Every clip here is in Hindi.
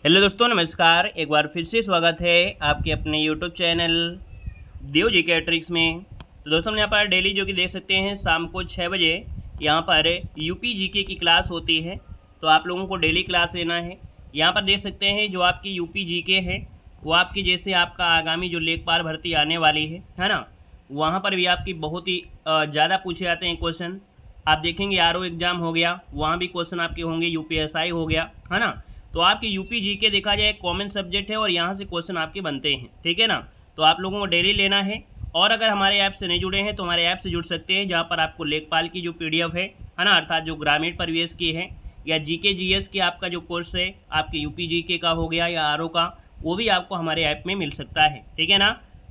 हेलो दोस्तों, नमस्कार। एक बार फिर से स्वागत है आपके अपने यूट्यूब चैनल देव जी के ट्रिक्स में। तो दोस्तों, हम यहाँ पर डेली जो कि देख सकते हैं शाम को 6 बजे यहाँ पर यूपी जीके की क्लास होती है। तो आप लोगों को डेली क्लास लेना है। यहाँ पर देख सकते हैं जो आपकी यूपी जीके है वो आपकी जैसे आपका आगामी जो लेखपाल भर्ती आने वाली है ना, वहाँ पर भी आपकी बहुत ही ज़्यादा पूछे जाते हैं क्वेश्चन। आप देखेंगे आरओ एग्ज़ाम हो गया, वहाँ भी क्वेश्चन आपके होंगे, यूपीएसआई हो गया, है ना। तो आपकी यूपी जीके देखा जाए कॉमन सब्जेक्ट है और यहाँ से क्वेश्चन आपके बनते हैं, ठीक है ना। तो आप लोगों को डेली लेना है। और अगर हमारे ऐप से नहीं जुड़े हैं तो हमारे ऐप से जुड़ सकते हैं, जहाँ पर आपको लेखपाल की जो पीडीएफ है ना, अर्थात जो ग्रामीण परिवेश की है या जीके जीएस के आपका जो कोर्स है आपके यूपी जीके का हो गया या आरओ का, वो भी आपको हमारे ऐप में मिल सकता है, ठीक है ना।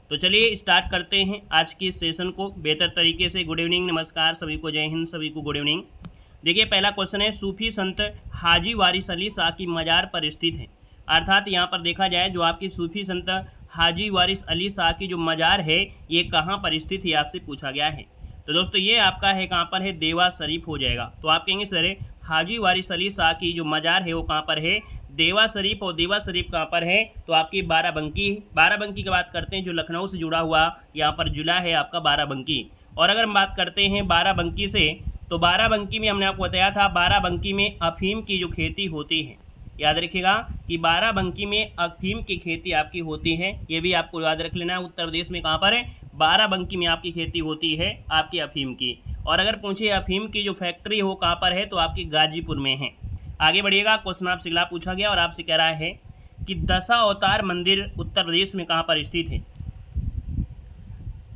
तो चलिए स्टार्ट करते हैं आज की इस सेशन को बेहतर तरीके से। गुड इवनिंग, नमस्कार सभी को, जय हिंद सभी को, गुड इवनिंग। देखिए पहला क्वेश्चन है, सूफी संत हाजी वारिस अली शाह की मजार पर स्थित है। अर्थात यहाँ पर देखा जाए जो आपकी सूफी संत हाजी वारिस अली शाह की जो मजार है ये कहाँ पर स्थित है आपसे पूछा गया है। तो दोस्तों ये आपका है कहाँ पर है, देवा शरीफ हो जाएगा। तो आप कहेंगे सर हाजी वारिस अली शाह की जो मजार है वो कहाँ पर है, देवा शरीफ। और देवा शरीफ कहाँ पर है, तो आपकी बाराबंकी। बाराबंकी की बात करते हैं जो लखनऊ से जुड़ा हुआ यहाँ पर जिला है आपका बाराबंकी। और अगर हम बात करते हैं बाराबंकी से, तो बाराबंकी में हमने आपको बताया था बाराबंकी में अफीम की जो खेती होती है, याद रखिएगा कि बाराबंकी में अफीम की खेती आपकी होती है। ये भी आपको याद रख लेना है। उत्तर प्रदेश में कहाँ पर है, बाराबंकी में आपकी खेती होती है आपकी अफीम की। और अगर पूछे अफीम की जो फैक्ट्री हो कहाँ पर है, तो आपकी गाजीपुर में है। आगे बढ़िएगा, क्वेश्चन आपसे अगला पूछा गया और आपसे कह रहा है कि दशा अवतार मंदिर उत्तर प्रदेश में कहाँ पर स्थित है।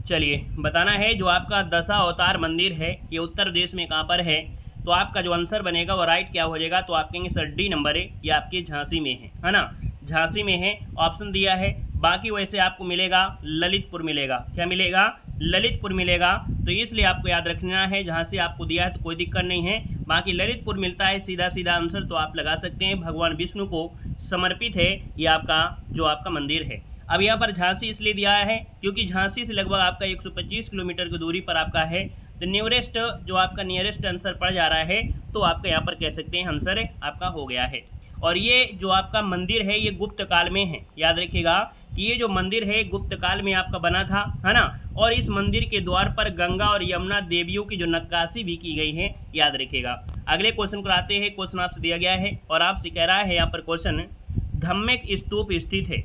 चलिए बताना है जो आपका दशा अवतार मंदिर है ये उत्तर प्रदेश में कहाँ पर है। तो आपका जो आंसर बनेगा वो राइट क्या हो जाएगा, तो आप कहेंगे सर डी नंबर है, ये आपके झांसी में है ना। झांसी में है, ऑप्शन दिया है। बाकी वैसे आपको मिलेगा ललितपुर मिलेगा, क्या मिलेगा, ललितपुर मिलेगा। तो इसलिए आपको याद रखना है, झांसी आपको दिया है तो कोई दिक्कत नहीं है। बाकी ललितपुर मिलता है, सीधा सीधा आंसर तो आप लगा सकते हैं। भगवान विष्णु को समर्पित है ये आपका जो आपका मंदिर है। अब यहाँ पर झांसी इसलिए दिया है क्योंकि झांसी से लगभग आपका 125 किलोमीटर की दूरी पर आपका है। तो नियरेस्ट जो आपका नियरेस्ट आंसर पड़ जा रहा है, तो आपका यहाँ पर कह सकते हैं आंसर आपका हो गया है। और ये जो आपका मंदिर है ये गुप्त काल में है, याद रखिएगा कि ये जो मंदिर है गुप्त काल में आपका बना था, है ना। और इस मंदिर के द्वार पर गंगा और यमुना देवियों की जो नक्काशी भी की गई है, याद रखिएगा। अगले क्वेश्चन को आते हैं। क्वेश्चन आपसे दिया गया है और आपसे कह रहा है यहाँ पर क्वेश्चन, धम्मेक स्तूप स्थित है।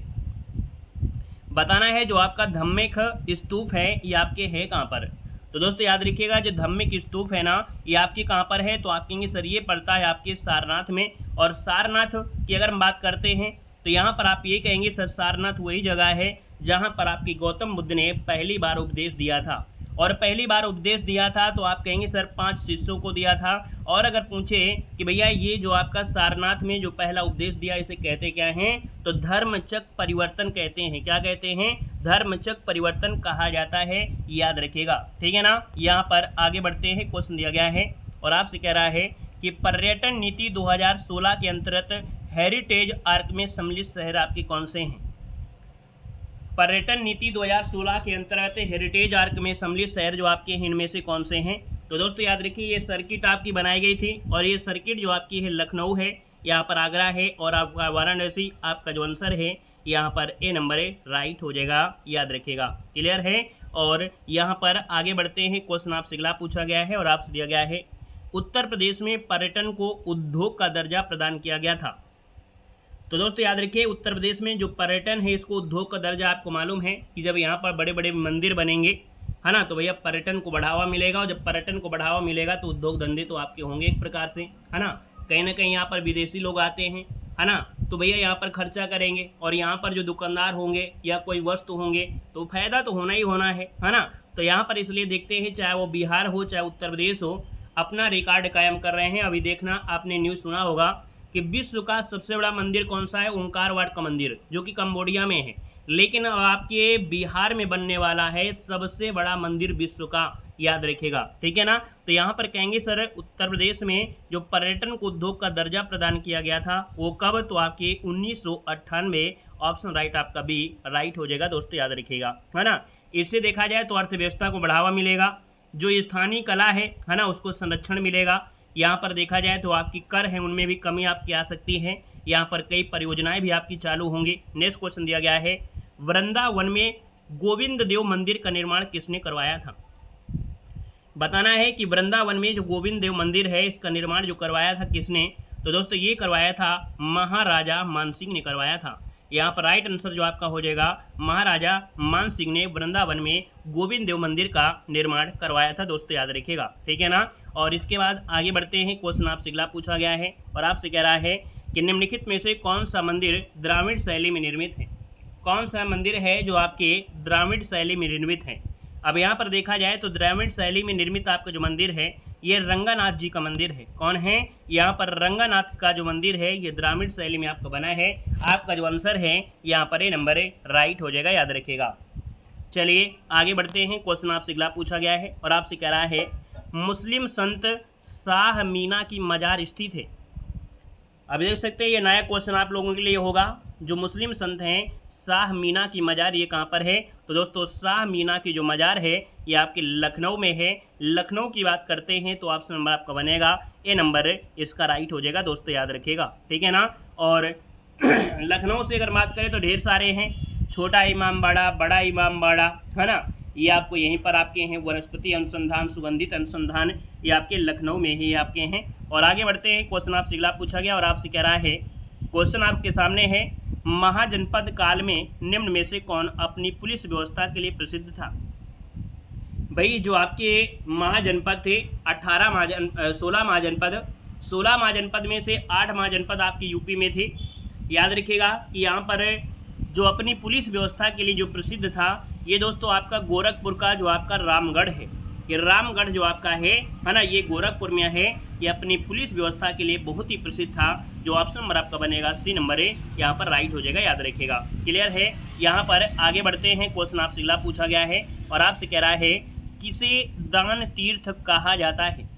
बताना है जो आपका धम्मेक स्तूप है ये आपके है कहाँ पर। तो दोस्तों याद रखिएगा जो धम्मेक स्तूप है ना ये आपके कहाँ पर है, तो आप कहेंगे सर ये पड़ता है आपके सारनाथ में। और सारनाथ की अगर हम बात करते हैं तो यहाँ पर आप ये कहेंगे सर सारनाथ वही जगह है जहाँ पर आपकी गौतम बुद्ध ने पहली बार उपदेश दिया था। और पहली बार उपदेश दिया था तो आप कहेंगे सर 5 शिष्यों को दिया था। और अगर पूछे कि भैया ये जो आपका सारनाथ में जो पहला उपदेश दिया इसे कहते क्या हैं, तो धर्मचक्र परिवर्तन कहते हैं। क्या कहते हैं, धर्मचक्र परिवर्तन कहा जाता है, याद रखिएगा, ठीक है ना। यहाँ पर आगे बढ़ते हैं। क्वेश्चन दिया गया है और आपसे कह रहा है कि पर्यटन नीति 2016 के अंतर्गत हेरिटेज आर्क में सम्मिलित शहर आपके कौन से हैं। पर्यटन नीति 2016 के अंतर्गत हेरिटेज आर्क में सम्मिलित शहर जो आपके हैं इनमें से कौन से हैं। तो दोस्तों याद रखिए ये सर्किट आपकी बनाई गई थी और ये सर्किट जो आपकी है लखनऊ है, यहाँ पर आगरा है और आपका वाराणसी। आपका जो आंसर है यहाँ पर ए नंबर है, राइट हो जाएगा, याद रखिएगा, क्लियर है। और यहाँ पर आगे बढ़ते हैं। क्वेश्चन आपसे अगला पूछा गया है और आपसे दिया गया है, उत्तर प्रदेश में पर्यटन को उद्योग का दर्जा प्रदान किया गया था। तो दोस्तों याद रखिए उत्तर प्रदेश में जो पर्यटन है इसको उद्योग का दर्जा, आपको मालूम है कि जब यहाँ पर बड़े बड़े मंदिर बनेंगे, है ना, तो भैया पर्यटन को बढ़ावा मिलेगा। और जब पर्यटन को बढ़ावा मिलेगा तो उद्योग धंधे तो आपके होंगे एक प्रकार से, है ना। कहीं ना कहीं यहाँ पर विदेशी लोग आते हैं, है ना, तो भैया यहाँ पर खर्चा करेंगे और यहाँ पर जो दुकानदार होंगे या कोई वस्तु होंगे तो फायदा तो होना ही होना है ना। तो यहाँ पर इसलिए देखते हैं चाहे वो बिहार हो चाहे उत्तर प्रदेश हो, अपना रिकॉर्ड कायम कर रहे हैं। अभी देखना आपने न्यूज़ सुना होगा कि विश्व का सबसे बड़ा मंदिर कौन सा है, ओंकारवाट का मंदिर जो कि कंबोडिया में है। लेकिन अब आपके बिहार में बनने वाला है सबसे बड़ा मंदिर विश्व का, याद रखिएगा, ठीक है ना। तो यहाँ पर कहेंगे सर उत्तर प्रदेश में जो पर्यटन को उद्योग का दर्जा प्रदान किया गया था वो कब, तो आपके 1998। ऑप्शन राइट आपका बी राइट हो जाएगा दोस्तों, याद रखिएगा, है ना। इससे देखा जाए तो अर्थव्यवस्था को बढ़ावा मिलेगा, जो स्थानीय कला है ना उसको संरक्षण मिलेगा। यहाँ पर देखा जाए तो आपकी कर है उनमें भी कमी आपकी आ सकती है। यहाँ पर कई परियोजनाएं भी आपकी चालू होंगी। नेक्स्ट क्वेश्चन दिया गया है, वृंदावन में गोविंद देव मंदिर का निर्माण किसने करवाया था? बताना है कि वृंदावन में जो गोविंद देव मंदिर है इसका निर्माण जो करवाया था किसने? तो दोस्तों ये करवाया था महाराजा मानसिंह ने करवाया था। यहाँ पर राइट आंसर जो आपका हो जाएगा महाराजा मानसिंह ने वृंदावन में गोविंद देव मंदिर का निर्माण करवाया था। दोस्तों याद रखिएगा, ठीक है ना। और इसके बाद आगे बढ़ते हैं, क्वेश्चन आपसे अगला पूछा गया है और आपसे कह रहा है कि निम्नलिखित में से कौन सा मंदिर द्राविड़ शैली में निर्मित है? कौन सा मंदिर है जो आपके द्राविड़ शैली में निर्मित है? अब यहाँ पर देखा जाए तो द्राविड़ शैली में निर्मित आपका जो मंदिर है ये रंगानाथ जी का मंदिर है। कौन है? यहाँ पर रंगानाथ का जो मंदिर है ये द्राविड़ शैली में आपका बना है। आपका जो आंसर है यहाँ पर ए नंबर है राइट हो जाएगा, याद रखिएगा। चलिए आगे बढ़ते हैं, क्वेश्चन आपसे अगला पूछा गया है और आपसे कह रहा है मुस्लिम संत शाह मीना की मजार स्थित है। अब देख सकते हैं ये नया क्वेश्चन आप लोगों के लिए होगा। जो मुस्लिम संत हैं शाह मीना की मजार ये कहाँ पर है? तो दोस्तों शाह मीना की जो मजार है ये आपके लखनऊ में है। लखनऊ की बात करते हैं तो ऑप्शन नंबर आपका बनेगा ए नंबर इसका राइट हो जाएगा। दोस्तों याद रखिएगा, ठीक है ना। और लखनऊ से अगर बात करें तो ढेर सारे हैं, छोटा इमामबाड़ा, बड़ा इमामबाड़ा, है ना, ये आपको यहीं पर आपके हैं। वनस्पति अनुसंधान, सुगंधित अनुसंधान, ये आपके लखनऊ में ही आपके हैं। और आगे बढ़ते हैं, क्वेश्चन आपसे अगला पूछा गया और आपसे कह रहा है, क्वेश्चन आपके सामने है, महाजनपद काल में निम्न में से कौन अपनी पुलिस व्यवस्था के लिए प्रसिद्ध था? भाई जो आपके महाजनपद थे 16 महाजनपद में से 8 महाजनपद आपके यूपी में थे। याद रखिएगा कि यहाँ पर जो अपनी पुलिस व्यवस्था के लिए जो प्रसिद्ध था ये दोस्तों आपका गोरखपुर का जो आपका रामगढ़ है। ये रामगढ़ जो आपका है ना, ये गोरखपुर में है। ये अपनी पुलिस व्यवस्था के लिए बहुत ही प्रसिद्ध था। जो ऑप्शन नंबर आपका बनेगा सी नंबर है, यहाँ पर राइट हो जाएगा, याद रखिएगा। क्लियर है। यहाँ पर आगे बढ़ते हैं, क्वेश्चन आपसे अगला पूछा गया है और आपसे कह रहा है किसे दान तीर्थ कहा जाता है?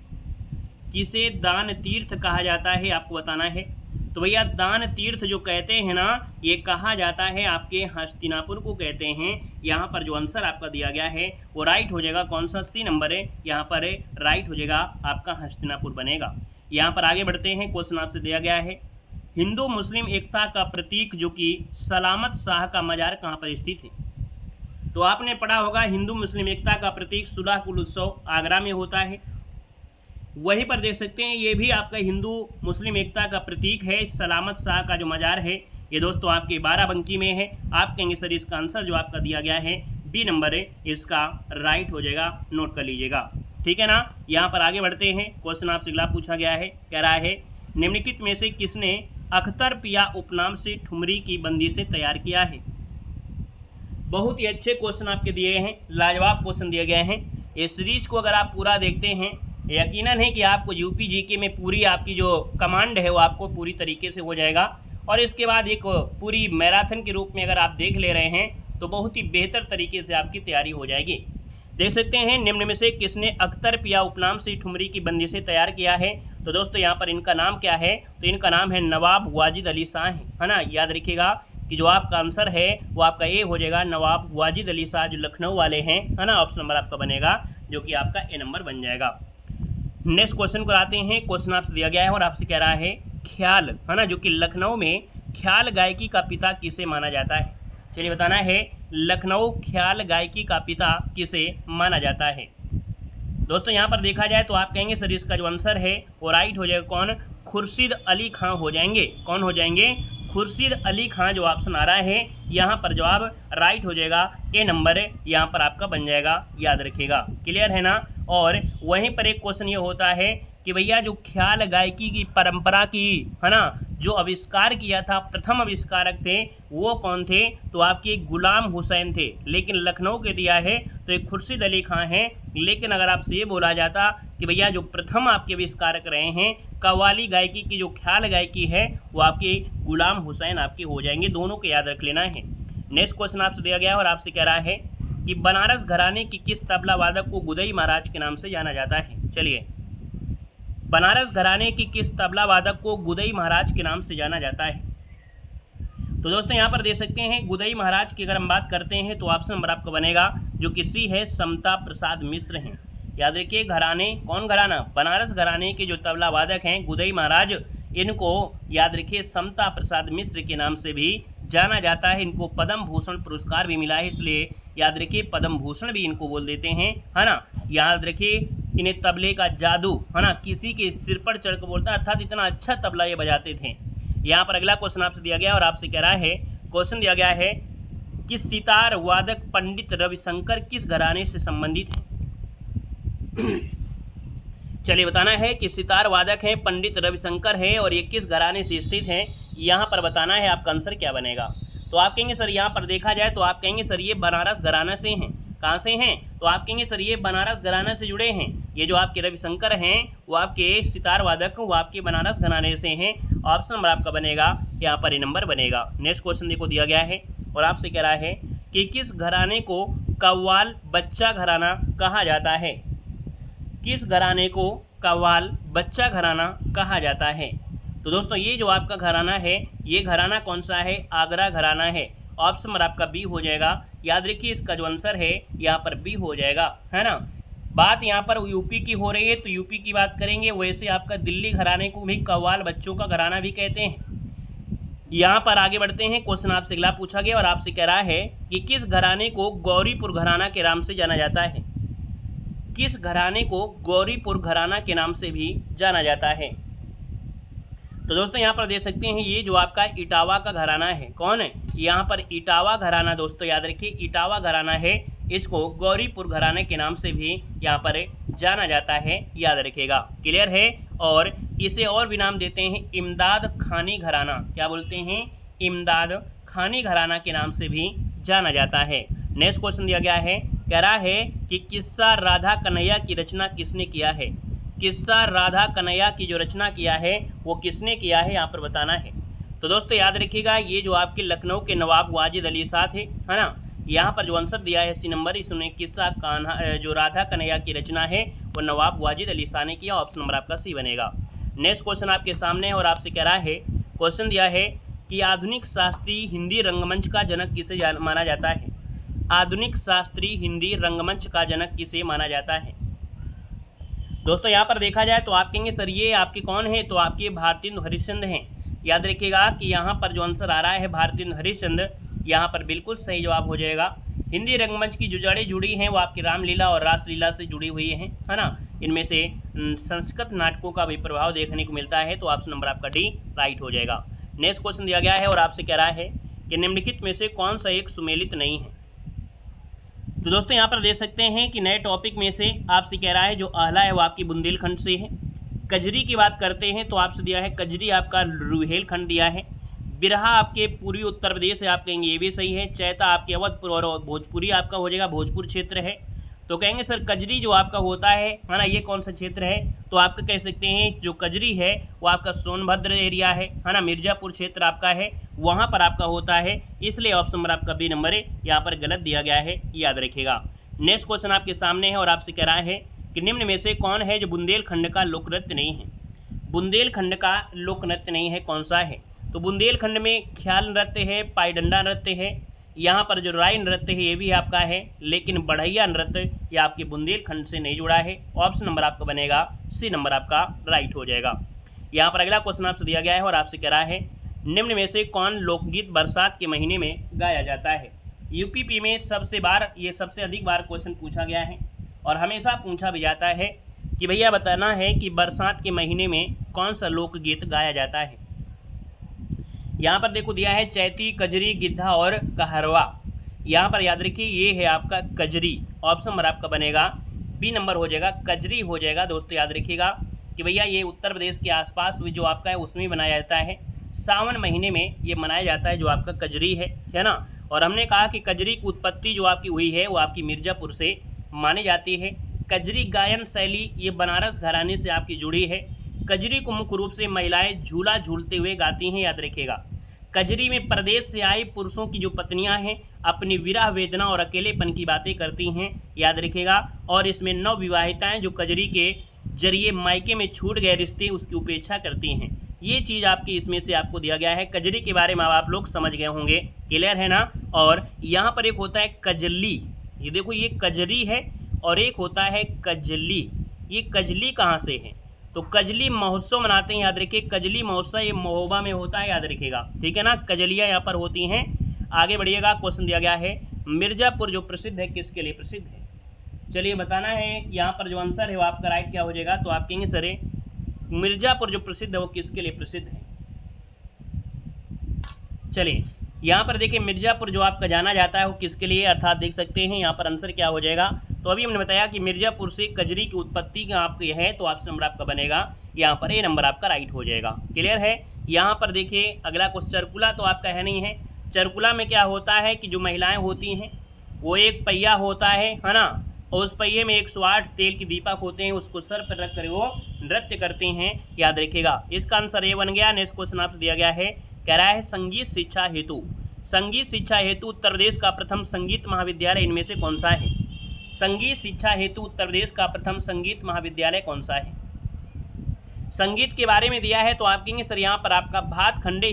किसे दान तीर्थ कहा जाता है आपको बताना है। तो भैया दान तीर्थ जो कहते हैं ना ये कहा जाता है आपके हस्तिनापुर को कहते हैं। यहाँ पर जो आंसर आपका दिया गया है वो राइट हो जाएगा, कौन सा? सी नंबर है, यहाँ पर राइट हो जाएगा आपका हस्तिनापुर बनेगा। यहाँ पर आगे बढ़ते हैं, क्वेश्चन आपसे दिया गया है हिंदू मुस्लिम एकता का प्रतीक जो कि सलामत शाह का मजार कहाँ पर स्थित है? तो आपने पढ़ा होगा हिंदू मुस्लिम एकता का प्रतीक सुलह कुल उत्सव आगरा में होता है। वहीं पर देख सकते हैं ये भी आपका हिंदू मुस्लिम एकता का प्रतीक है। सलामत शाह का जो मजार है ये दोस्तों आपके बाराबंकी में है। आप कहेंगे सर इसका आंसर जो आपका दिया गया है बी नंबर है, इसका राइट हो जाएगा, नोट कर लीजिएगा, ठीक है ना। यहाँ पर आगे बढ़ते हैं, क्वेश्चन आपसे अगला पूछा गया है, कह रहा है निम्नलिखित में से किसने अख्तर पिया उपनाम से ठुमरी की बंदिशें तैयार किया है? बहुत ही अच्छे क्वेश्चन आपके दिए हैं, लाजवाब क्वेश्चन दिए गए हैं। इस सीरीज को अगर आप पूरा देखते हैं यकीनन है कि आपको यूपी जीके में पूरी आपकी जो कमांड है वो आपको पूरी तरीके से हो जाएगा। और इसके बाद एक पूरी मैराथन के रूप में अगर आप देख ले रहे हैं तो बहुत ही बेहतर तरीके से आपकी तैयारी हो जाएगी। देख सकते हैं निम्न में से किसने अख्तर पिया उपनाम से ठुमरी की बंदिशें तैयार किया है? तो दोस्तों यहाँ पर इनका नाम क्या है? तो इनका नाम है नवाब वाजिद अली शाह है ना। याद रखिएगा कि जो आपका आंसर है वो आपका ए हो जाएगा, नवाब वाजिद अली शाह जो लखनऊ वाले हैं, है ना। ऑप्शन नंबर आपका बनेगा जो कि आपका ए नंबर बन जाएगा। नेक्स्ट क्वेश्चन को आते हैं, क्वेश्चन आपसे दिया गया है और आपसे कह रहा है ख्याल, है ना, जो कि लखनऊ में ख्याल गायकी का पिता किसे माना जाता है? चलिए बताना है लखनऊ ख्याल गायकी का पिता किसे माना जाता है? दोस्तों यहाँ पर देखा जाए तो आप कहेंगे सर इसका जो आंसर है वो राइट हो जाएगा, कौन? खुर्शीद अली खां हो जाएंगे। कौन हो जाएंगे? खुर्शीद अली खां जो ऑप्शन आ रहा है यहाँ पर जवाब राइट हो जाएगा, ए नंबर यहाँ पर आपका बन जाएगा, याद रखिएगा। क्लियर है ना। और वहीं पर एक क्वेश्चन ये होता है कि भैया जो ख्याल गायकी की परंपरा की, है ना, जो आविष्कार किया था, प्रथम आविष्कारक थे वो कौन थे? तो आपके गुलाम हुसैन थे। लेकिन लखनऊ के दिया है तो एक खुर्शीद अली खां हैं। लेकिन अगर आपसे ये बोला जाता कि भैया जो प्रथम आपके आविष्कारक रहे हैं कव्वाली गायकी की, जो ख्याल गायकी है वो आपके गुलाम हुसैन आपके हो जाएंगे। दोनों को याद रख लेना है। नेक्स्ट क्वेश्चन आपसे दिया गया है और आपसे कह रहा है कि बनारस घराने की किस तबला वादक को गुदई महाराज के नाम से जाना जाता है? चलिए, बनारस घराने की किस तबला वादक को गुदई महाराज के नाम से जाना जाता है? तो दोस्तों यहाँ पर देख सकते हैं गुदई महाराज की अगर हम बात करते हैं तो ऑप्शन नंबर आपका बनेगा जो कि सी है, समता प्रसाद मिश्र हैं। याद रखिए घराने, कौन घराना? बनारस घराने के जो तबला वादक हैं गुदई महाराज, इनको याद रखिए समता प्रसाद मिश्र के नाम से भी जाना जाता है। इनको पद्म भूषण पुरस्कार भी मिला है, इसलिए याद रखिए पद्म भूषण भी इनको बोल देते हैं, है ना। याद रखिए इन्हें तबले का जादू, है ना, किसी के सिर पर चढ़ कर बोलता है, अर्थात इतना अच्छा तबला ये बजाते थे। यहाँ पर अगला क्वेश्चन आपसे दिया गया और आपसे कह रहा है, क्वेश्चन दिया गया है कि सितार वादक पंडित रविशंकर किस घराने से संबंधित है। चलिए बताना है कि सितार वादक है पंडित रविशंकर है और ये किस घराने से स्थित है, यहाँ पर बताना है। आपका आंसर क्या बनेगा? तो आप कहेंगे सर यहाँ पर देखा जाए तो आप कहेंगे सर ये बनारस घराना से हैं। कहाँ से हैं? तो आप कहेंगे सर ये बनारस घराना से जुड़े हैं। ये जो आपके रविशंकर हैं वो आपके सितार वादक वो आपके बनारस घराने से हैं। ऑप्शन नंबर आपका बनेगा यहाँ पर ये नंबर बनेगा। नेक्स्ट क्वेश्चन देखो दिया गया है और आपसे कह रहा है कि किस घराने को कव्वाल बच्चा घराना कहा जाता है। किस घराने को कव्वाल बच्चा घराना कहा जाता है? तो दोस्तों ये जो आपका घराना है ये घराना कौन सा है? आगरा घराना है। ऑप्शन नंबर आपका बी हो जाएगा। याद रखिए इसका जो आंसर है यहाँ पर बी हो जाएगा, है ना। बात यहाँ पर यूपी की हो रही है तो यूपी की बात करेंगे। वैसे आपका दिल्ली घराने को भी कव्वाल बच्चों का घराना भी कहते हैं। यहाँ पर आगे बढ़ते हैं। क्वेश्चन आपसे अगला पूछा गया और आपसे कह रहा है कि किस घराने को गौरीपुर घराना के नाम से जाना जाता है। किस घराने को गौरीपुर घराना के नाम से भी जाना जाता है? तो दोस्तों यहाँ पर देख सकते हैं ये जो आपका इटावा का घराना है, कौन है? यहाँ पर इटावा घराना, दोस्तों याद रखिए इटावा घराना है, इसको गौरीपुर घराने के नाम से भी यहाँ पर जाना जाता है, याद रखिएगा। क्लियर है? और इसे और भी नाम देते हैं इमदाद खानी घराना। क्या बोलते हैं? इमदाद खानी घराना के नाम से भी जाना जाता है। नेक्स्ट क्वेश्चन दिया गया है, कह रहा है कि किस्सा राधा कन्हैया की रचना किसने किया है। किस्सा राधा कन्हैया की जो रचना किया है वो किसने किया है, यहाँ पर बताना है। तो दोस्तों याद रखिएगा ये जो आपके लखनऊ के नवाब वाजिद अली शाह थे, है ना। यहाँ पर जो आंसर दिया है सी नंबर, इसमें किस्सा कान्हा जो राधा कन्हैया की रचना है वो नवाब वाजिद अली शाह ने किया। ऑप्शन नंबर आपका सी बनेगा। नेक्स्ट क्वेश्चन आपके सामने है और आपसे कह रहा है, क्वेश्चन दिया है कि आधुनिक शास्त्रीय हिंदी रंगमंच का जनक किसे माना जाता है। आधुनिक शास्त्रीय हिंदी रंगमंच का जनक किसे माना जाता है? दोस्तों यहाँ पर देखा जाए तो आप कहेंगे सर ये आपके कौन है, तो आपके भारतेंदु हरिश्चंद्र हैं। याद रखिएगा कि यहाँ पर जो आंसर आ रहा है भारतेंदु हरिश्चंद्र, यहाँ पर बिल्कुल सही जवाब हो जाएगा। हिंदी रंगमंच की जो जड़ें जुड़ी हैं वो आपकी रामलीला और रासलीला से जुड़ी हुई हैं, है ना। इनमें से संस्कृत नाटकों का भी प्रभाव देखने को मिलता है, तो ऑप्शन नंबर आपका डी राइट हो जाएगा। नेक्स्ट क्वेश्चन दिया गया है और आपसे कह रहा है कि निम्नलिखित में से कौन सा एक सुमेलित नहीं है। तो दोस्तों यहाँ पर देख सकते हैं कि नए टॉपिक में से आपसे कह रहा है जो आह्ला है वो आपकी बुंदेलखंड से है। कजरी की बात करते हैं तो आपसे दिया है कजरी आपका रुहेलखंड दिया है। बिरहा आपके पूर्वी उत्तर प्रदेश है, आप कहेंगे ये भी सही है। चैता आपके अवधपुर और भोजपुरी आपका हो जाएगा, भोजपुर क्षेत्र है। तो कहेंगे सर कजरी जो आपका होता है ना, ये कौन सा क्षेत्र है, तो आपका कह सकते हैं जो कजरी है वो आपका सोनभद्र एरिया है ना, मिर्ज़ापुर क्षेत्र आपका है, वहाँ पर आपका होता है। इसलिए ऑप्शन नंबर आपका बी नंबर है, यहाँ पर गलत दिया गया है, याद रखिएगा। नेक्स्ट क्वेश्चन आपके सामने है और आपसे कह रहा है कि निम्न में से कौन है जो बुंदेलखंड का लोक नृत्य नहीं है। बुंदेलखंड का लोक नृत्य नहीं है, कौन सा है? तो बुंदेलखंड में ख्याल नृत्य है, पाईडंडा नृत्य है, यहाँ पर जो राय नृत्य है ये भी आपका है, लेकिन बढ़ैया नृत्य ये आपके बुंदेलखंड से नहीं जुड़ा है। ऑप्शन नंबर आपका बनेगा सी नंबर आपका राइट हो जाएगा। यहाँ पर अगला क्वेश्चन आपसे दिया गया है और आपसे कह रहा है निम्न में से कौन लोकगीत बरसात के महीने में गाया जाता है। यूपीपी में सबसे अधिक बार क्वेश्चन पूछा गया है और हमेशा पूछा भी जाता है कि भैया बताना है कि बरसात के महीने में कौन सा लोकगीत गाया जाता है। यहाँ पर देखो दिया है चैती, कजरी, गिद्धा और कहरवा। यहाँ पर याद रखिए ये है आपका कजरी। ऑप्शन नंबर आपका बनेगा बी नंबर हो जाएगा, कजरी हो जाएगा। दोस्तों याद रखिएगा कि भैया ये उत्तर प्रदेश के आसपास भी जो आपका है उसमें मनाया जाता है। सावन महीने में ये मनाया जाता है जो आपका कजरी है ना। और हमने कहा कि कजरी की उत्पत्ति जो आपकी हुई है वो आपकी मिर्ज़ापुर से मानी जाती है। कजरी गायन शैली ये बनारस घराने से आपकी जुड़ी है। कजरी को मुख्य रूप से महिलाएं झूला झूलते हुए गाती हैं, याद रखिएगा। कजरी में प्रदेश से आए पुरुषों की जो पत्नियां हैं अपनी विरह वेदना और अकेलेपन की बातें करती हैं, याद रखिएगा। और इसमें नवविवाहिताएं जो कजरी के जरिए मायके में छूट गए रिश्ते उसकी उपेक्षा करती हैं। ये चीज़ आपकी इसमें से आपको दिया गया है। कजरी के बारे में आप लोग समझ गए होंगे, क्लियर है ना। और यहाँ पर एक होता है कजली, ये देखो ये कजरी है और एक होता है कजली। ये कजली कहाँ से है, तो कजली महोत्सव मनाते हैं, याद रखिए कजली महोत्सव ये महोबा में होता है, याद रखिएगा, ठीक है ना, कजलियाँ यहाँ पर होती हैं। आगे बढ़िएगा, क्वेश्चन दिया गया है मिर्ज़ापुर जो प्रसिद्ध है किसके लिए प्रसिद्ध है? चलिए बताना है, यहाँ पर जो आंसर है वो आपका राइट क्या हो जाएगा? तो आप कहेंगे सर मिर्ज़ापुर जो प्रसिद्ध है वो किसके लिए प्रसिद्ध है? चलिए यहाँ पर देखिए मिर्ज़ापुर जो आपका जाना जाता है वो किसके लिए, अर्थात देख सकते हैं यहाँ पर आंसर क्या हो जाएगा। तो अभी हमने बताया कि मिर्ज़ापुर से कजरी की उत्पत्ति का आपकी है, तो ऑप्शन नंबर आपका बनेगा यहाँ पर ए नंबर आपका राइट हो जाएगा। क्लियर है? यहाँ पर देखिए अगला क्वेश्चन, चरकुला तो आपका है नहीं है। चरकुला में क्या होता है कि जो महिलाएं होती हैं वो एक पहिया होता है ना, और उस पहिए में 108 तेल के दीपक होते हैं, उसको सर पर रख कर वो नृत्य करते हैं, याद रखिएगा। इसका आंसर ए बन गया। नेक्स्ट क्वेश्चन आपसे दिया गया है, कह रहा है संगीत शिक्षा हेतु, संगीत शिक्षा हेतु उत्तर प्रदेश का प्रथम संगीत महाविद्यालय इनमें से कौन सा है? संगीत शिक्षा हेतु उत्तर प्रदेश का प्रथम संगीत महाविद्यालय कौन सा है? संगीत के बारे में दिया है तो आप कहेंगे सर यहाँ पर आपका भातखंडे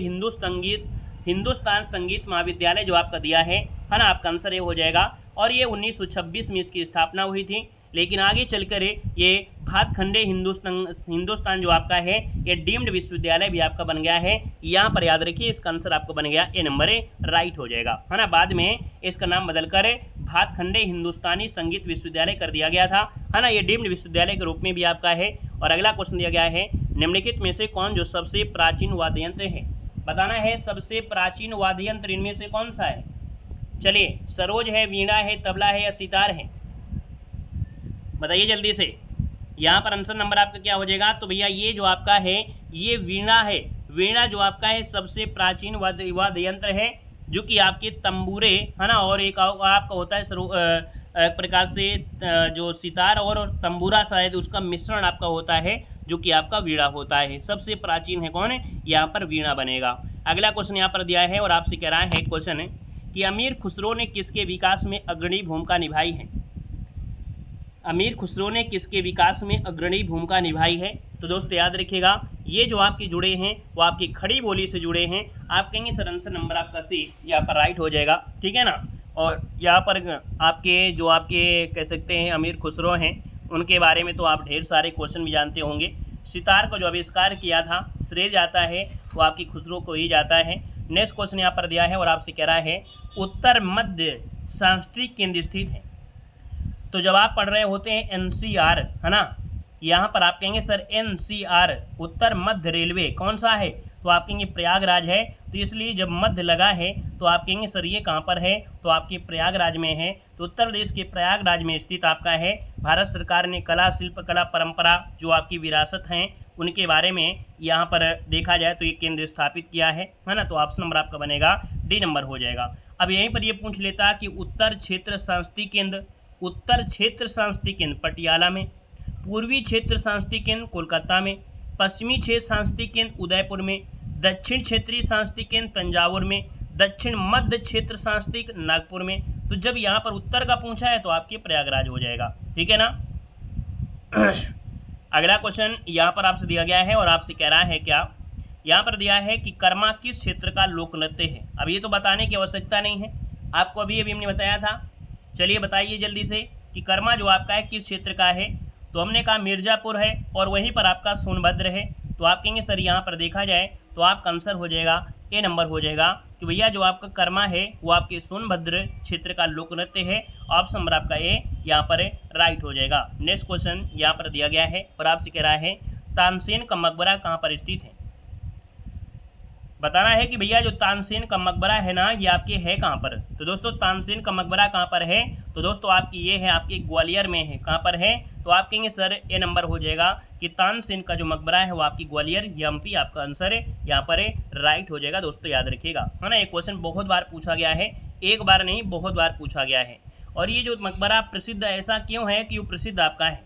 हिंदुस्तान संगीत महाविद्यालय जो आपका दिया है ना, आपका आंसर ये हो जाएगा। और ये 1926 में इसकी स्थापना हुई थी, लेकिन आगे चलकर ये भातखंडे हिंदुस्तान जो आपका है ये डीम्ड विश्वविद्यालय भी आपका बन गया है। यहाँ पर याद रखिए इसका आंसर आपको बन गया ए नंबर ए राइट हो जाएगा, है ना। बाद में इसका नाम बदलकर भातखंडे हिंदुस्तानी संगीत विश्वविद्यालय कर दिया गया था, है ना। ये डीम्ड विश्वविद्यालय के रूप में भी आपका है। और अगला क्वेश्चन दिया गया है, निम्नलिखित में से कौन जो सबसे प्राचीन वाद्य यंत्र है? बताना है सबसे प्राचीन वाद्य यंत्र इनमें से कौन सा है? चलिए सरोज है, वीणा है, तबला है या सितार है? बताइए जल्दी से। यहाँ पर आंसर नंबर आपका क्या हो जाएगा? तो भैया ये जो आपका है ये वीणा है। वीणा जो आपका है सबसे प्राचीन वाद्य यंत्र है, जो कि आपके तंबूरे, है ना, और एक आपका होता है एक प्रकार से जो सितार और तंबूरा शायद उसका मिश्रण आपका होता है, जो कि आपका वीणा होता है। सबसे प्राचीन है कौन है? यहाँ पर वीणा बनेगा। अगला क्वेश्चन यहाँ पर दिया है और आपसे कह रहा है क्वेश्चन है कि अमीर खुसरो ने किसके विकास में अग्रणी भूमिका निभाई है? अमीर खुसरो ने किसके विकास में अग्रणी भूमिका निभाई है? तो दोस्तों याद रखिएगा, ये जो आपके जुड़े हैं वो आपकी खड़ी बोली से जुड़े हैं। आप कहेंगे सर आंसर नंबर आपका सी यहाँ पर राइट हो जाएगा, ठीक है ना। और यहाँ पर आपके जो आपके कह सकते हैं अमीर खुसरो हैं, उनके बारे में तो आप ढेर सारे क्वेश्चन भी जानते होंगे। सितार का जो आविष्कार किया था श्रेय जाता है वो आपकी खुसरो को ही जाता है। नेक्स्ट क्वेश्चन यहाँ पर दिया है और आपसे कह रहा है उत्तर मध्य सांस्कृतिक केंद्र स्थित है। तो जब आप पढ़ रहे होते हैं एनसीआर, है ना, यहाँ पर आप कहेंगे सर एनसीआर उत्तर मध्य रेलवे कौन सा है? तो आप कहेंगे प्रयागराज है। तो इसलिए जब मध्य लगा है तो आप कहेंगे सर ये कहाँ पर है? तो आपके प्रयागराज में है। तो उत्तर प्रदेश के प्रयागराज में स्थित आपका है। भारत सरकार ने कला, शिल्पकला, परंपरा जो आपकी विरासत हैं उनके बारे में यहाँ पर देखा जाए तो ये केंद्र स्थापित किया है ना। तो ऑप्शन नंबर आपका बनेगा डी नंबर हो जाएगा। अब यहीं पर ये पूछ लेता कि उत्तर क्षेत्र सांस्कृतिक केंद्र पटियाला में, पूर्वी क्षेत्र सांस्कृतिक केंद्र कोलकाता में, पश्चिमी क्षेत्र सांस्कृतिक केंद्र उदयपुर में, दक्षिण क्षेत्रीय सांस्कृतिक केंद्र तंजावुर में, दक्षिण मध्य क्षेत्र सांस्कृतिक नागपुर में। तो जब यहाँ पर उत्तर का पूछा है तो आपके प्रयागराज हो जाएगा, ठीक है ना। अगला क्वेश्चन यहाँ पर आपसे दिया गया है और आपसे कह रहा है क्या, यहाँ पर दिया है कि कर्मा किस क्षेत्र का लोक नृत्य है? अब ये तो बताने की आवश्यकता नहीं है, आपको अभी हमने बताया था। चलिए बताइए जल्दी से कि कर्मा जो आपका है किस क्षेत्र का है? तो हमने कहा मिर्ज़ापुर है और वहीं पर आपका सोनभद्र है। तो आप कहेंगे सर यहाँ पर देखा जाए तो आपका आंसर हो जाएगा ए नंबर हो जाएगा कि भैया जो आपका कर्मा है वो आपके सोनभद्र क्षेत्र का लोक नृत्य है। ऑप्शन नंबर आपका ए यहाँ पर राइट हो जाएगा। नेक्स्ट क्वेश्चन यहाँ पर दिया गया है और आपसे कह रहा है तानसेन का मकबरा कहाँ पर स्थित है? बताना है कि भैया जो तानसेन का मकबरा है ना ये आपके है कहाँ पर? तो दोस्तों तानसेन का मकबरा कहाँ पर है? तो दोस्तों आपकी ये है आपके ग्वालियर में है। कहाँ पर है? तो आप कहेंगे सर ए नंबर हो जाएगा कि तानसेन का जो मकबरा है वो आपकी ग्वालियर एमपी आपका आंसर है यहाँ पर राइट हो जाएगा। दोस्तों याद रखिएगा, है ना। ये क्वेश्चन बहुत बार पूछा गया है, एक बार नहीं बहुत बार पूछा गया है। और ये जो मकबरा प्रसिद्ध ऐसा क्यों है कि वो प्रसिद्ध आपका है?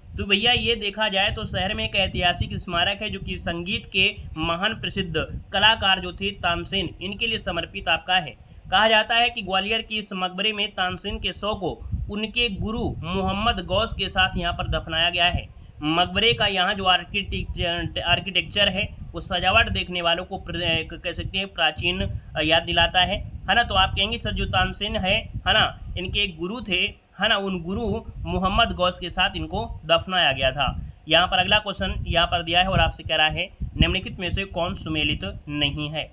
तो भैया ये देखा जाए तो शहर में एक ऐतिहासिक स्मारक है जो कि संगीत के महान प्रसिद्ध कलाकार जो थे तानसेन, इनके लिए समर्पित आपका है। कहा जाता है कि ग्वालियर की इस मकबरे में तानसेन के शव को उनके गुरु मोहम्मद गौस के साथ यहाँ पर दफनाया गया है। मकबरे का यहाँ जो आर्किटेक्चर है वो सजावट देखने वालों को कह सकते हैं प्राचीन याद दिलाता है ना। तो आप कहेंगे सर जो तानसेन है ना, इनके एक गुरु थे, है ना, उन गुरु मोहम्मद गौस के साथ इनको दफनाया गया था। यहाँ पर अगला क्वेश्चन यहाँ पर दिया है और आपसे कह रहा है निम्नलिखित में से कौन सुमेलित नहीं है।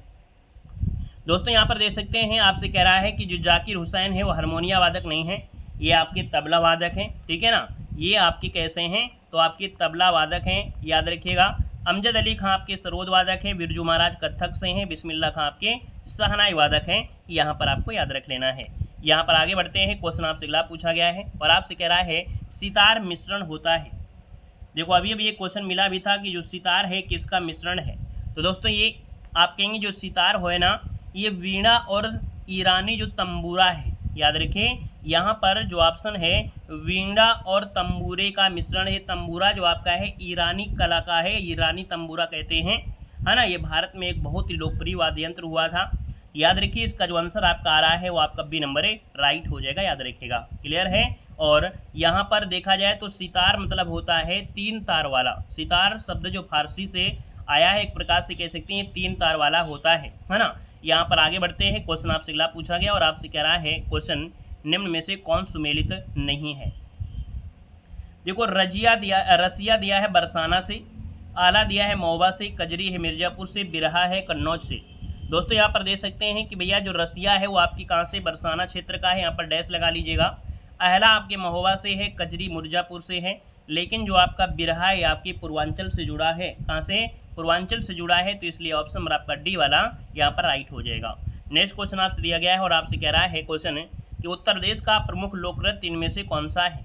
दोस्तों यहाँ पर देख सकते हैं, आपसे कह रहा है कि जो जाकिर हुसैन है वो हारमोनिया वादक नहीं है, ये आपके तबला वादक हैं, ठीक है ना। ये आपके कैसे हैं, तो आपके तबला वादक हैं, याद रखिएगा। अमजद अली खां आपके सरोद वादक हैं, बिरजू महाराज कत्थक से हैं, बिस्मिल्लाह खां आपके सहनाई वादक हैं। यहाँ पर आपको याद रख लेना है। यहाँ पर आगे बढ़ते हैं, क्वेश्चन आपसे अगला पूछा गया है और आपसे कह रहा है सितार मिश्रण होता है। देखो अभी अभी एक क्वेश्चन मिला भी था कि जो सितार है किसका मिश्रण है। तो दोस्तों ये आप कहेंगे जो सितार हो है ना, ये वीणा और ईरानी जो तंबूरा है, याद रखें यहाँ पर जो ऑप्शन है वीणा और तंबूरे का मिश्रण है। तंबूरा जो आपका है ईरानी कला का है, ईरानी तंबूरा कहते हैं, है ना। ये भारत में एक बहुत ही लोकप्रिय वाद्य यंत्र हुआ था। याद रखिए इसका जो आंसर आपका आ रहा है वो आपका बी नंबर है, राइट हो जाएगा, याद रखिएगा। क्लियर है। और यहाँ पर देखा जाए तो सितार मतलब होता है 3 तार वाला। सितार शब्द जो फारसी से आया है, एक प्रकार से कह सकते हैं 3 तार वाला होता है ना। यहाँ पर आगे बढ़ते हैं, क्वेश्चन आपसे अगला पूछा गया और आपसे कह रहा है क्वेश्चन निम्न में से कौन सुमेलित नहीं है। देखो रसिया दिया है बरसाना से, आला दिया है महोबा से, कजरी है मिर्जापुर से, बिरहा है कन्नौज से। दोस्तों यहाँ पर देख सकते हैं कि भैया जो रसिया है वो आपकी कहाँ से, बरसाना क्षेत्र का है, यहाँ पर डैश लगा लीजिएगा। अहला आपके महोबा से है, कजरी मिर्जापुर से है, लेकिन जो आपका बिरहा है आपके पूर्वांचल से जुड़ा है। कहाँ से, पूर्वांचल से जुड़ा है, तो इसलिए ऑप्शन नंबर आपका डी वाला यहाँ पर राइट हो जाएगा। नेक्स्ट क्वेश्चन आपसे दिया गया है और आपसे कह रहा है क्वेश्चन कि उत्तर प्रदेश का प्रमुख लोक नृत्य इनमें से कौन सा है।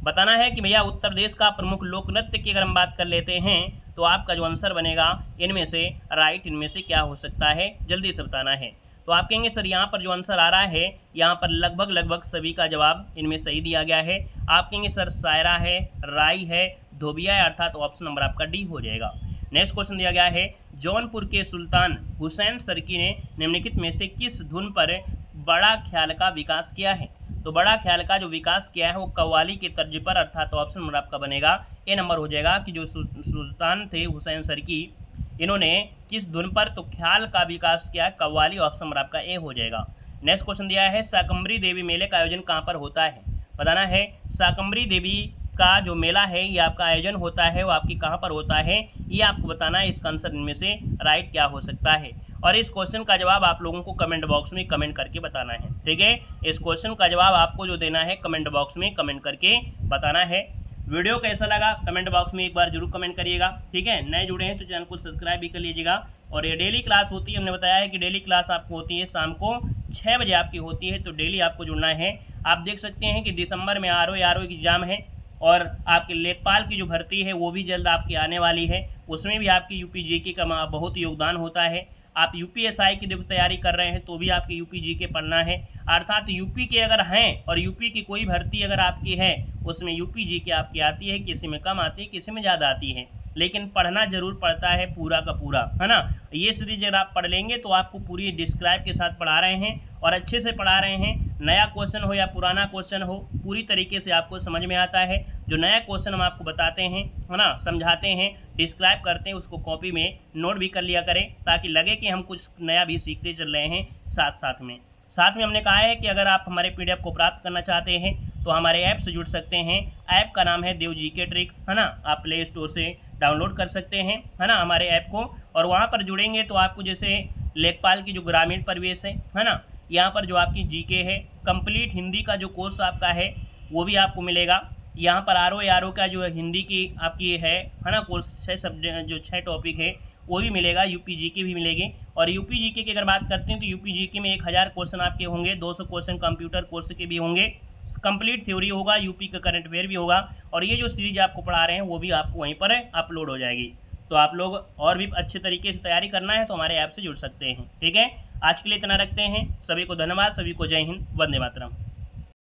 बताना है कि भैया उत्तर प्रदेश का प्रमुख लोक नृत्य की अगर हम बात कर लेते हैं तो आपका जो आंसर बनेगा इनमें से राइट, इनमें से क्या हो सकता है, जल्दी से बताना है। तो आप कहेंगे सर यहाँ पर जो आंसर आ रहा है यहाँ पर लगभग सभी का जवाब इनमें सही दिया गया है। आप कहेंगे सर शायरा है, राई है, धोबिया है, अर्थात ऑप्शन नंबर आपका डी हो जाएगा। नेक्स्ट क्वेश्चन दिया गया है जौनपुर के सुल्तान हुसैन सरकी ने निम्नलिखित में से किस धुन पर बड़ा ख्याल का विकास किया है। तो बड़ा ख्याल का जो विकास किया है वो कव्वाली के तर्ज पर, अर्थात ऑप्शन नंबर आपका बनेगा ए नंबर हो जाएगा कि जो सुल्तान थे हुसैन सरकी, इन्होंने किस धुन पर तो ख्याल का विकास किया, कव्वाली, ऑप्शन नंबर आपका ए हो जाएगा। नेक्स्ट क्वेश्चन दिया है शाकंभरी देवी मेले का आयोजन कहाँ पर होता है। बताना है शाकंभरी देवी का जो मेला है ये आपका आयोजन होता है वो आपकी कहाँ पर होता है, ये आपको बताना है। इसका आंसर इनमें से राइट क्या हो सकता है और इस क्वेश्चन का जवाब आप लोगों को कमेंट बॉक्स में कमेंट करके बताना है, ठीक है। इस क्वेश्चन का जवाब आपको जो देना है कमेंट बॉक्स में कमेंट करके बताना है। वीडियो कैसा लगा कमेंट बॉक्स में एक बार जरूर कमेंट करिएगा, ठीक है। नए जुड़े हैं तो चैनल को सब्सक्राइब भी कर लीजिएगा। और ये डेली क्लास होती है, हमने बताया है कि डेली क्लास आपको होती है शाम को 6 बजे आपकी होती है, तो डेली आपको जुड़ना है। आप देख सकते हैं कि दिसंबर में आर ओ की एग्जाम है और आपके लेखपाल की जो भर्ती है वो भी जल्द आपकी आने वाली है, उसमें भी आपकी यूपी जीके का बहुत योगदान होता है। आप यूपीएसआई की देखो तैयारी कर रहे हैं तो भी आपके यूपी जीके पढ़ना है, अर्थात यूपी के अगर हैं और यूपी की कोई भर्ती अगर आपकी है उसमें यूपी जीके आपकी आती है, किसी में कम आती है, किसी में ज़्यादा आती है, लेकिन पढ़ना जरूर पड़ता है पूरा का पूरा, है ना। ये सीरीज अगर आप पढ़ लेंगे तो आपको पूरी डिस्क्राइब के साथ पढ़ा रहे हैं और अच्छे से पढ़ा रहे हैं। नया क्वेश्चन हो या पुराना क्वेश्चन हो पूरी तरीके से आपको समझ में आता है। जो नया क्वेश्चन हम आपको बताते हैं, है ना, समझाते हैं, डिस्क्राइब करते हैं, उसको कॉपी में नोट भी कर लिया करें ताकि लगे कि हम कुछ नया भी सीखते चल रहे हैं साथ में हमने कहा है कि अगर आप हमारे पीडीएफ को प्राप्त करना चाहते हैं तो हमारे ऐप से जुड़ सकते हैं। ऐप का नाम है देव जीके ट्रिक, है ना। आप प्ले स्टोर से डाउनलोड कर सकते हैं, है ना, हमारे ऐप को। और वहाँ पर जुड़ेंगे तो आपको जैसे लेखपाल की जो ग्रामीण परिवेश है ना, यहाँ पर जो आपकी जीके है, कंप्लीट हिंदी का जो कोर्स आपका है वो भी आपको मिलेगा। यहाँ पर आर ओ का जो हिंदी की आपकी है ना कोर्स, 6 सब्जेक्ट जो 6 टॉपिक है वो भी मिलेगा। यूपी जीके भी मिलेगी। और यूपी जीके की अगर बात करते हैं तो यूपी जीके में 1000 क्वेश्चन आपके होंगे, 200 क्वेश्चन कंप्यूटर कोर्स के भी होंगे, कंप्लीट थ्योरी होगा, यूपी का करंट अफेयर भी होगा। और ये जो सीरीज आपको पढ़ा रहे हैं वो भी आपको वहीं पर अपलोड हो जाएगी। तो आप लोग और भी अच्छे तरीके से तैयारी करना है तो हमारे ऐप से जुड़ सकते हैं, ठीक है। आज के लिए इतना रखते हैं। सभी को धन्यवाद, सभी को जय हिंद, वंदे मातरम।